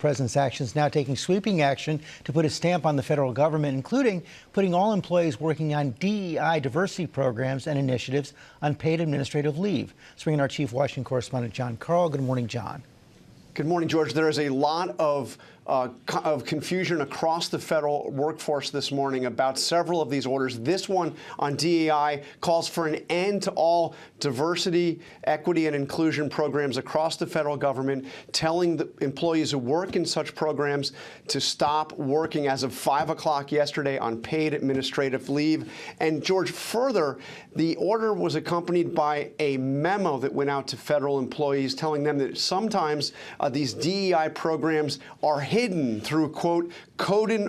President's actions now taking sweeping action to put a stamp on the federal government, including putting all employees working on DEI diversity programs and initiatives on paid administrative leave. Let's bring in our chief Washington correspondent, John Carl. Good morning, John. Good morning, George. There is a lot of confusion across the federal workforce this morning about several of these orders. This one on DEI calls for an end to all diversity, equity, and inclusion programs across the federal government, telling the employees who work in such programs to stop working as of 5 o'clock yesterday on paid administrative leave. And George, further, the order was accompanied by a memo that went out to federal employees telling them that sometimes these DEI programs are hidden through, quote, coded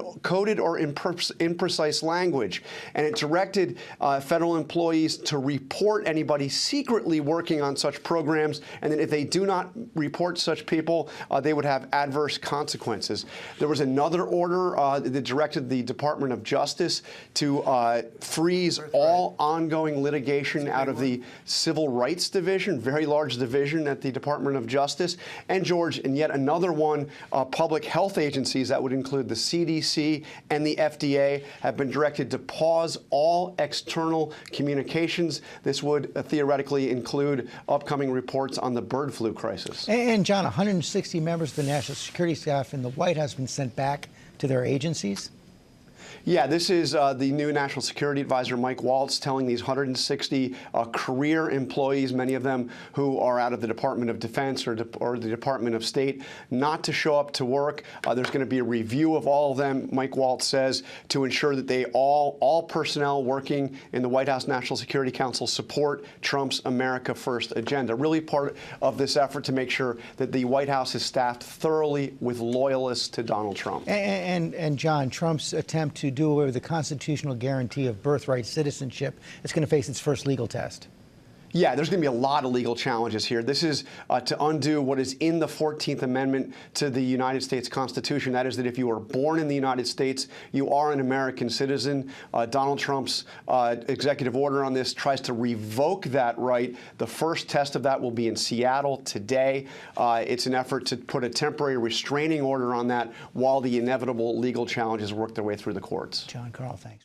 or imprecise language. And it directed federal employees to report anybody secretly working on such programs, and that if they do not report such people, they would have adverse consequences. There was another order that directed the Department of Justice to freeze all ongoing litigation out of the Civil Rights Division, very large division at the Department of Justice. And George, and yet another one, public health agencies that would include the CDC and the FDA have been directed to pause all external communications. This would theoretically include upcoming reports on the bird flu crisis. And John, 160 members of the national security staff in the White House have been sent back to their agencies. Yeah, this is the new National Security Advisor, Mike Waltz, telling these 160 career employees, many of them who are out of the Department of Defense or the Department of State, not to show up to work. There's going to be a review of all of them, Mike Waltz says, to ensure that they all personnel working in the White House National Security Council support Trump's America First agenda. Really part of this effort to make sure that the White House is staffed thoroughly with loyalists to Donald Trump. And John, Trump's attempt to do away with the constitutional guarantee of birthright citizenship, it's going to face its first legal test. Yeah, there's going to be a lot of legal challenges here. This is to undo what is in the 14th Amendment to the United States Constitution. That is that if you are born in the United States, you are an American citizen. Donald Trump's executive order on this tries to revoke that right. The first test of that will be in Seattle today. It's an effort to put a temporary restraining order on that while the inevitable legal challenges work their way through the courts. John Carl, thanks.